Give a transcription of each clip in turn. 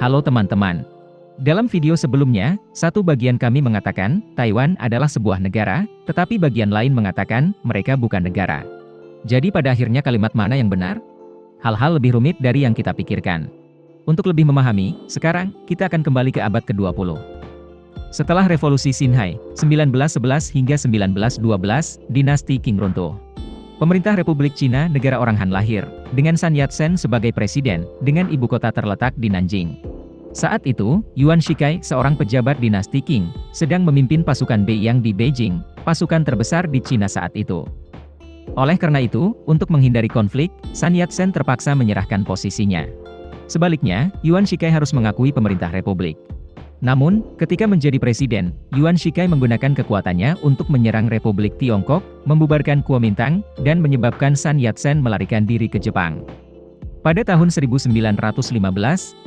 Halo teman-teman. Dalam video sebelumnya, satu bagian kami mengatakan Taiwan adalah sebuah negara, tetapi bagian lain mengatakan mereka bukan negara. Jadi pada akhirnya kalimat mana yang benar? Hal-hal lebih rumit dari yang kita pikirkan. Untuk lebih memahami, sekarang kita akan kembali ke abad ke-20. Setelah revolusi Xinhai, 1911 hingga 1912, dinasti Qing runtuh. Pemerintah Republik Cina negara orang Han lahir, dengan Sun Yat-sen sebagai presiden, dengan ibu kota terletak di Nanjing. Saat itu, Yuan Shikai, seorang pejabat dinasti Qing, sedang memimpin pasukan Beiyang di Beijing, pasukan terbesar di Cina saat itu. Oleh karena itu, untuk menghindari konflik, Sun Yat-sen terpaksa menyerahkan posisinya. Sebaliknya, Yuan Shikai harus mengakui pemerintah republik. Namun, ketika menjadi presiden, Yuan Shikai menggunakan kekuatannya untuk menyerang Republik Tiongkok, membubarkan Kuomintang, dan menyebabkan Sun Yat-sen melarikan diri ke Jepang. Pada tahun 1915,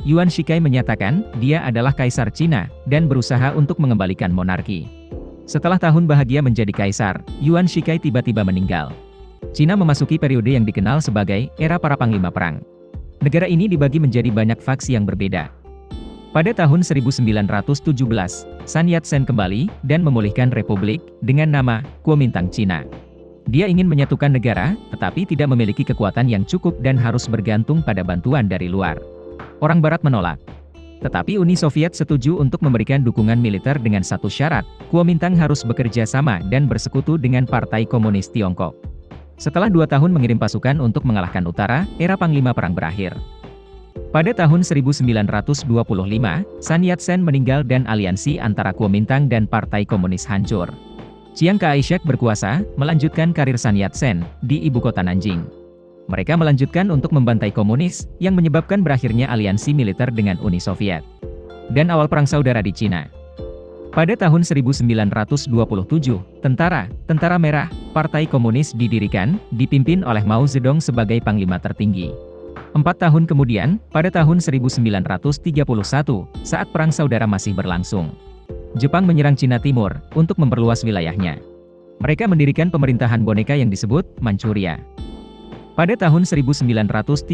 Yuan Shikai menyatakan dia adalah kaisar Cina, dan berusaha untuk mengembalikan monarki. Setelah tahun bahagia menjadi kaisar, Yuan Shikai tiba-tiba meninggal. Cina memasuki periode yang dikenal sebagai era para panglima perang. Negara ini dibagi menjadi banyak faksi yang berbeda. Pada tahun 1917, Sun Yat-sen kembali dan memulihkan republik dengan nama Kuomintang Cina. Dia ingin menyatukan negara, tetapi tidak memiliki kekuatan yang cukup dan harus bergantung pada bantuan dari luar. Orang Barat menolak. Tetapi Uni Soviet setuju untuk memberikan dukungan militer dengan satu syarat, Kuomintang harus bekerja sama dan bersekutu dengan Partai Komunis Tiongkok. Setelah 2 tahun mengirim pasukan untuk mengalahkan Utara, era Panglima Perang berakhir. Pada tahun 1925, Sun Yat-sen meninggal dan aliansi antara Kuomintang dan Partai Komunis hancur. Chiang Kai-shek berkuasa, melanjutkan karir Sun Yat-sen di ibu kota Nanjing. Mereka melanjutkan untuk membantai komunis, yang menyebabkan berakhirnya aliansi militer dengan Uni Soviet. Dan awal perang saudara di Cina. Pada tahun 1927, Tentara Merah, Partai Komunis didirikan, dipimpin oleh Mao Zedong sebagai panglima tertinggi. 4 tahun kemudian, pada tahun 1931, saat Perang Saudara masih berlangsung, Jepang menyerang Cina Timur, untuk memperluas wilayahnya. Mereka mendirikan pemerintahan boneka yang disebut Manchuria. Pada tahun 1935,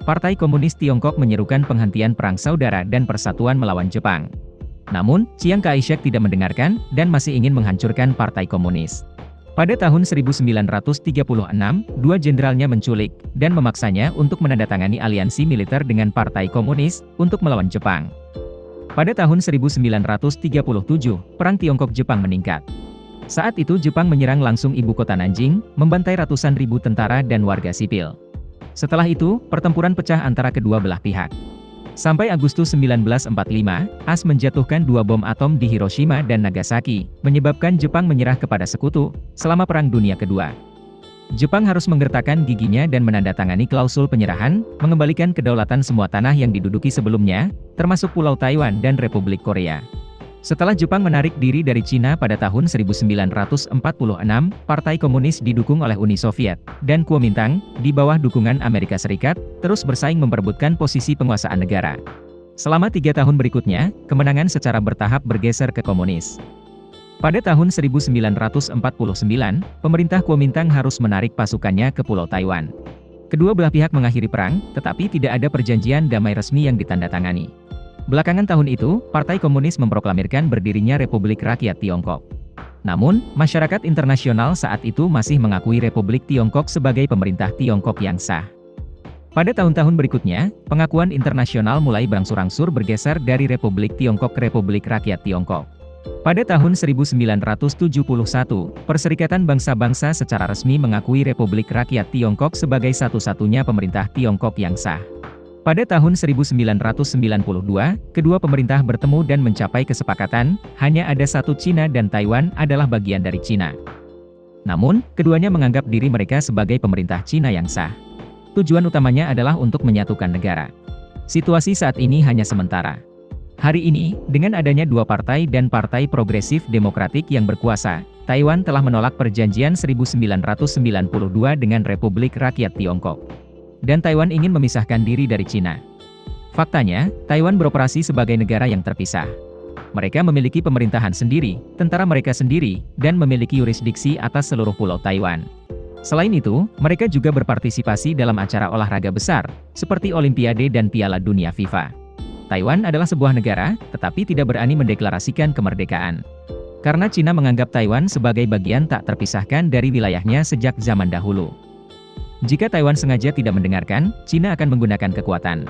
Partai Komunis Tiongkok menyerukan penghentian Perang Saudara dan persatuan melawan Jepang. Namun, Chiang Kai-shek tidak mendengarkan, dan masih ingin menghancurkan Partai Komunis. Pada tahun 1936, 2 jenderalnya menculik, dan memaksanya untuk menandatangani aliansi militer dengan Partai Komunis, untuk melawan Jepang. Pada tahun 1937, Perang Tiongkok-Jepang meningkat. Saat itu Jepang menyerang langsung ibu kota Nanjing, membantai ratusan ribu tentara dan warga sipil. Setelah itu, pertempuran pecah antara kedua belah pihak. Sampai Agustus 1945, AS menjatuhkan 2 bom atom di Hiroshima dan Nagasaki, menyebabkan Jepang menyerah kepada sekutu, selama Perang Dunia Kedua. Jepang harus menggertakkan giginya dan menandatangani klausul penyerahan, mengembalikan kedaulatan semua tanah yang diduduki sebelumnya, termasuk Pulau Taiwan dan Republik Korea. Setelah Jepang menarik diri dari Cina pada tahun 1946, Partai Komunis didukung oleh Uni Soviet, dan Kuomintang, di bawah dukungan Amerika Serikat, terus bersaing memperebutkan posisi penguasaan negara. Selama 3 tahun berikutnya, kemenangan secara bertahap bergeser ke komunis. Pada tahun 1949, pemerintah Kuomintang harus menarik pasukannya ke Pulau Taiwan. Kedua belah pihak mengakhiri perang, tetapi tidak ada perjanjian damai resmi yang ditandatangani. Belakangan tahun itu, Partai Komunis memproklamirkan berdirinya Republik Rakyat Tiongkok. Namun, masyarakat internasional saat itu masih mengakui Republik Tiongkok sebagai pemerintah Tiongkok yang sah. Pada tahun-tahun berikutnya, pengakuan internasional mulai berangsur-angsur bergeser dari Republik Tiongkok ke Republik Rakyat Tiongkok. Pada tahun 1971, Perserikatan Bangsa-Bangsa secara resmi mengakui Republik Rakyat Tiongkok sebagai satu-satunya pemerintah Tiongkok yang sah. Pada tahun 1992, kedua pemerintah bertemu dan mencapai kesepakatan, hanya ada satu Cina dan Taiwan adalah bagian dari Cina. Namun, keduanya menganggap diri mereka sebagai pemerintah Cina yang sah. Tujuan utamanya adalah untuk menyatukan negara. Situasi saat ini hanya sementara. Hari ini, dengan adanya 2 partai dan Partai Progresif Demokratik yang berkuasa, Taiwan telah menolak perjanjian 1992 dengan Republik Rakyat Tiongkok. Dan Taiwan ingin memisahkan diri dari Cina. Faktanya, Taiwan beroperasi sebagai negara yang terpisah. Mereka memiliki pemerintahan sendiri, tentara mereka sendiri, dan memiliki yurisdiksi atas seluruh pulau Taiwan. Selain itu, mereka juga berpartisipasi dalam acara olahraga besar, seperti Olimpiade dan Piala Dunia FIFA. Taiwan adalah sebuah negara, tetapi tidak berani mendeklarasikan kemerdekaan. Karena Cina menganggap Taiwan sebagai bagian tak terpisahkan dari wilayahnya sejak zaman dahulu. Jika Taiwan sengaja tidak mendengarkan, Cina akan menggunakan kekuatan.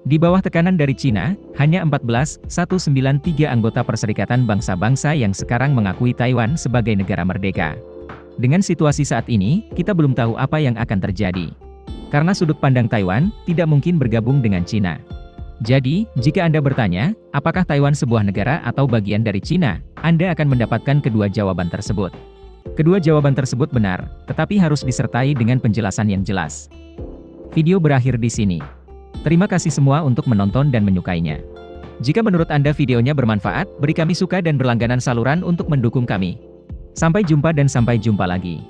Di bawah tekanan dari Cina, hanya 14,193 anggota Perserikatan Bangsa-Bangsa yang sekarang mengakui Taiwan sebagai negara merdeka. Dengan situasi saat ini, kita belum tahu apa yang akan terjadi. Karena sudut pandang Taiwan, tidak mungkin bergabung dengan Cina. Jadi, jika Anda bertanya, apakah Taiwan sebuah negara atau bagian dari Cina, Anda akan mendapatkan kedua jawaban tersebut. Kedua jawaban tersebut benar, tetapi harus disertai dengan penjelasan yang jelas. Video berakhir di sini. Terima kasih semua untuk menonton dan menyukainya. Jika menurut Anda videonya bermanfaat, beri kami suka dan berlangganan saluran untuk mendukung kami. Sampai jumpa dan sampai jumpa lagi.